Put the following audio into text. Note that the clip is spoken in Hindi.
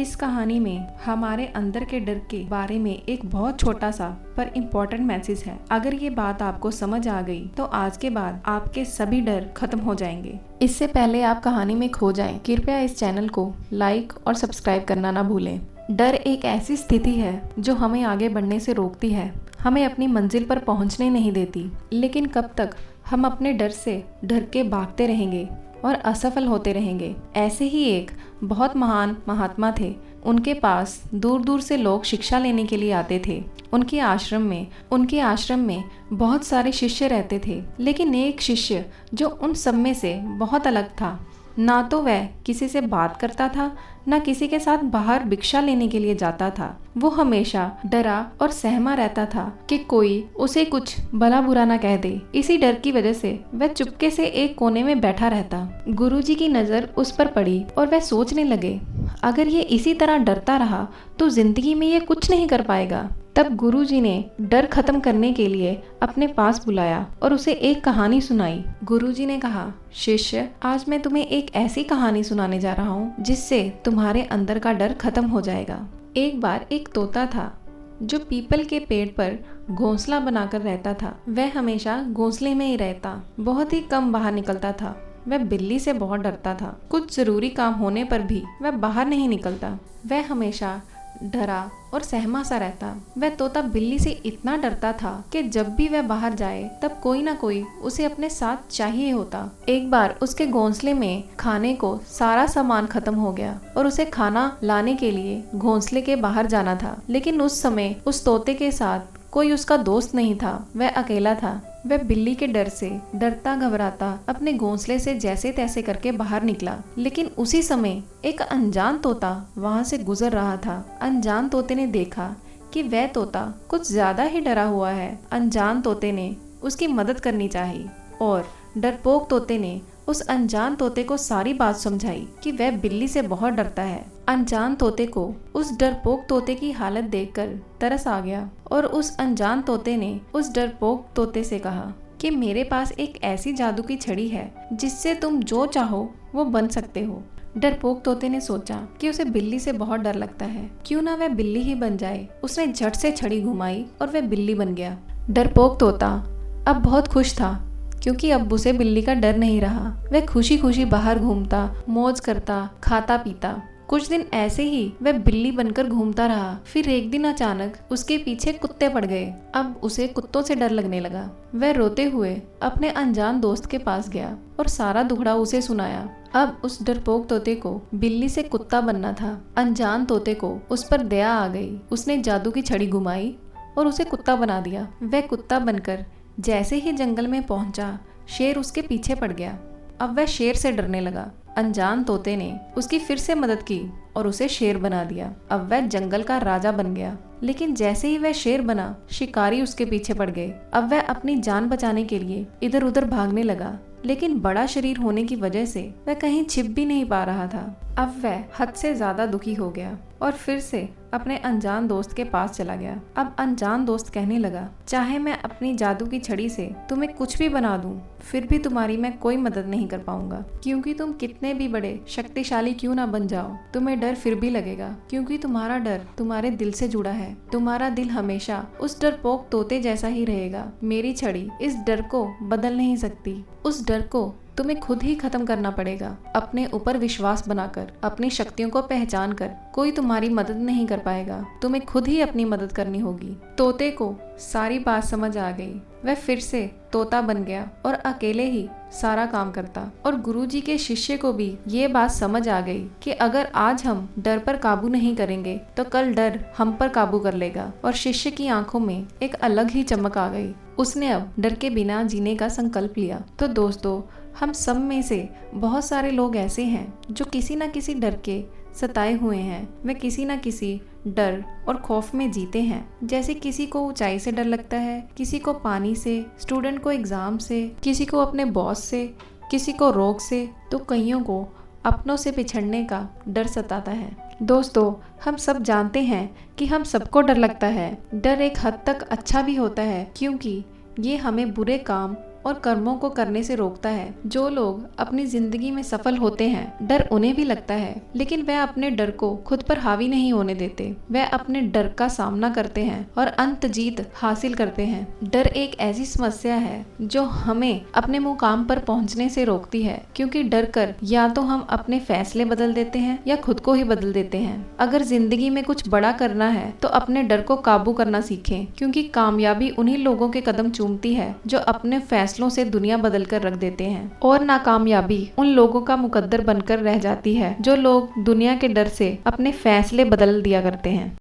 इस कहानी में हमारे अंदर के डर के बारे में एक बहुत छोटा सा पर इम्पोर्टेंट मैसेज है। अगर ये बात आपको समझ आ गई तो आज के बाद आपके सभी डर खत्म हो जाएंगे। इससे पहले आप कहानी में खो जाएं, कृपया इस चैनल को लाइक और सब्सक्राइब करना ना भूलें। डर एक ऐसी स्थिति है जो हमें आगे बढ़ने से रोकती है, हमें अपनी मंजिल पर पहुंचने नहीं देती। लेकिन कब तक हम अपने डर से डर के भागते रहेंगे और असफल होते रहेंगे। ऐसे ही एक बहुत महान महात्मा थे। उनके पास दूर दूर से लोग शिक्षा लेने के लिए आते थे। उनके आश्रम में बहुत सारे शिष्य रहते थे, लेकिन एक शिष्य जो उन सब में से बहुत अलग था। ना तो वह किसी से बात करता था, ना किसी के साथ बाहर भिक्षा लेने के लिए जाता था। वो हमेशा डरा और सहमा रहता था कि कोई उसे कुछ भला बुरा ना कह दे। इसी डर की वजह से वह चुपके से एक कोने में बैठा रहता। गुरुजी की नजर उस पर पड़ी और वह सोचने लगे, अगर ये इसी तरह डरता रहा तो जिंदगी में ये कुछ नहीं कर पाएगा। तब गुरुजी ने डर खत्म करने के लिए अपने पास बुलाया और उसे एक कहानी सुनाई। गुरुजी ने कहा, शिष्य, आज मैं तुम्हें एक ऐसी कहानी सुनाने जा रहा हूँ जिससे तुम्हारे अंदर का डर खत्म हो जाएगा। एक बार एक तोता था जो पीपल के पेड़ पर घोंसला बनाकर रहता था। वह हमेशा घोंसले में ही रहता, बहुत ही कम बाहर निकलता था। वह बिल्ली से बहुत डरता था। कुछ जरूरी काम होने पर भी वह बाहर नहीं निकलता। वह हमेशा डरा और सहमा सा रहता। वह तोता बिल्ली से इतना डरता था कि जब भी वह बाहर जाए तब कोई ना कोई उसे अपने साथ चाहिए होता। एक बार उसके घोंसले में खाने को सारा सामान खत्म हो गया और उसे खाना लाने के लिए घोंसले के बाहर जाना था। लेकिन उस समय उस तोते के साथ कोई उसका दोस्त नहीं था, वह अकेला था। वह बिल्ली के डर से डरता घबराता अपने घोंसले से जैसे तैसे करके बाहर निकला। लेकिन उसी समय एक अनजान तोता वहां से गुजर रहा था। अनजान तोते ने देखा कि वह तोता कुछ ज्यादा ही डरा हुआ है। अनजान तोते ने उसकी मदद करनी चाहिए और डरपोक तोते ने उस अनजान तोते को सारी बात समझाई कि वह बिल्ली से बहुत डरता है। अनजान तोते को उस डरपोक तोते की हालत देखकर तरस आ गया और उस अनजान तोते ने उस डरपोक तोते से कहा कि मेरे पास एक ऐसी जादू की छड़ी है जिससे तुम जो चाहो वो बन सकते हो। डरपोक तोते ने सोचा कि उसे बिल्ली से बहुत डर लगता है, क्यों ना वह बिल्ली ही बन जाए। उसने झट से छड़ी घुमाई और वह बिल्ली बन गया। डरपोक तोता अब बहुत खुश था क्योंकि अब उसे बिल्ली का डर नहीं रहा। वह खुशी खुशी बाहर घूमता, मौज करता, खाता पीता। कुछ दिन ऐसे ही वह बिल्ली बनकर घूमता रहा। फिर एक दिन अचानक उसके पीछे कुत्ते पड़ गए। अब उसे कुत्तों से डर लगने लगा। वह रोते हुए अपने अनजान दोस्त के पास गया और सारा दुखड़ा उसे सुनाया। अब उस डरपोक तोते को बिल्ली से कुत्ता बनना था। अनजान तोते को उस पर दया आ गई। उसने जादू की छड़ी घुमाई और उसे कुत्ता बना दिया। वह कुत्ता बनकर जैसे ही जंगल में पहुंचा, शेर उसके पीछे पड़ गया। अब वह शेर से डरने लगा। अनजान तोते ने उसकी फिर से मदद की और उसे शेर बना दिया। अब वह जंगल का राजा बन गया। लेकिन जैसे ही वह शेर बना, शिकारी उसके पीछे पड़ गए। अब वह अपनी जान बचाने के लिए इधर उधर भागने लगा, लेकिन बड़ा शरीर होने की वजह से वह कहीं छिप भी नहीं पा रहा था। अब वह हद से ज्यादा दुखी हो गया और फिर से अपने अनजान दोस्त के पास चला गया। अब अनजान दोस्त कहने लगा, चाहे मैं अपनी जादू की छड़ी से तुम्हें कुछ भी बना दूं, फिर भी तुम्हारी मैं कोई मदद नहीं कर पाऊंगा, क्योंकि तुम कितने भी बड़े शक्तिशाली क्यों ना बन जाओ, तुम्हें डर फिर भी लगेगा, क्योंकि तुम्हारा डर तुम्हारे दिल से जुड़ा है। तुम्हारा दिल हमेशा उस डरपोक तोते जैसा ही रहेगा। मेरी छड़ी इस डर को बदल नहीं सकती। उस डर को तुम्हें खुद ही खत्म करना पड़ेगा। अपने ऊपर विश्वास बनाकर, अपनी शक्तियों को पहचान कर कोई तुम्हारी मदद नहीं कर पाएगा। तुम्हें खुद ही अपनी मदद करनी होगी। तोते को सारी बात समझ आ गई। वह फिर से तोता बन गया और अकेले ही सारा काम करता। और गुरुजी के शिष्य को भी ये बात समझ आ गई कि अगर आज हम डर पर काबू नहीं करेंगे तो कल डर हम पर काबू कर लेगा। और शिष्य की आंखों में एक अलग ही चमक आ गई। उसने अब डर के बिना जीने का संकल्प लिया। तो दोस्तों, हम सब में से बहुत सारे लोग ऐसे हैं जो किसी न किसी डर के सताए हुए हैं। वे किसी न किसी डर और खौफ में जीते हैं। जैसे किसी को ऊंचाई से डर लगता है, किसी को पानी से, स्टूडेंट को एग्जाम से, किसी को अपने बॉस से, किसी को रोग से, तो कईयों को अपनों से बिछड़ने का डर सताता है। दोस्तों, हम सब जानते हैं कि हम सबको डर लगता है। डर एक हद तक अच्छा भी होता है, क्योंकि ये हमें बुरे काम और कर्मों को करने से रोकता है। जो लोग अपनी जिंदगी में सफल होते हैं, डर उन्हें भी लगता है, लेकिन वह अपने डर को खुद पर हावी नहीं होने देते। वह अपने डर का सामना करते हैं और अंत जीत हासिल करते हैं। डर एक ऐसी समस्या है जो हमें अपने मुकाम पर पहुंचने से रोकती है, क्योंकि डर कर या तो हम अपने फैसले बदल देते हैं या खुद को ही बदल देते हैं। अगर जिंदगी में कुछ बड़ा करना है तो अपने डर को काबू करना सीखें, क्योंकि कामयाबी उन्हीं लोगों के कदम चूमती है जो अपने फैसलों से दुनिया बदल कर रख देते हैं, और नाकामयाबी उन लोगों का मुकद्दर बनकर रह जाती है जो लोग दुनिया के डर से अपने फैसले बदल दिया करते हैं।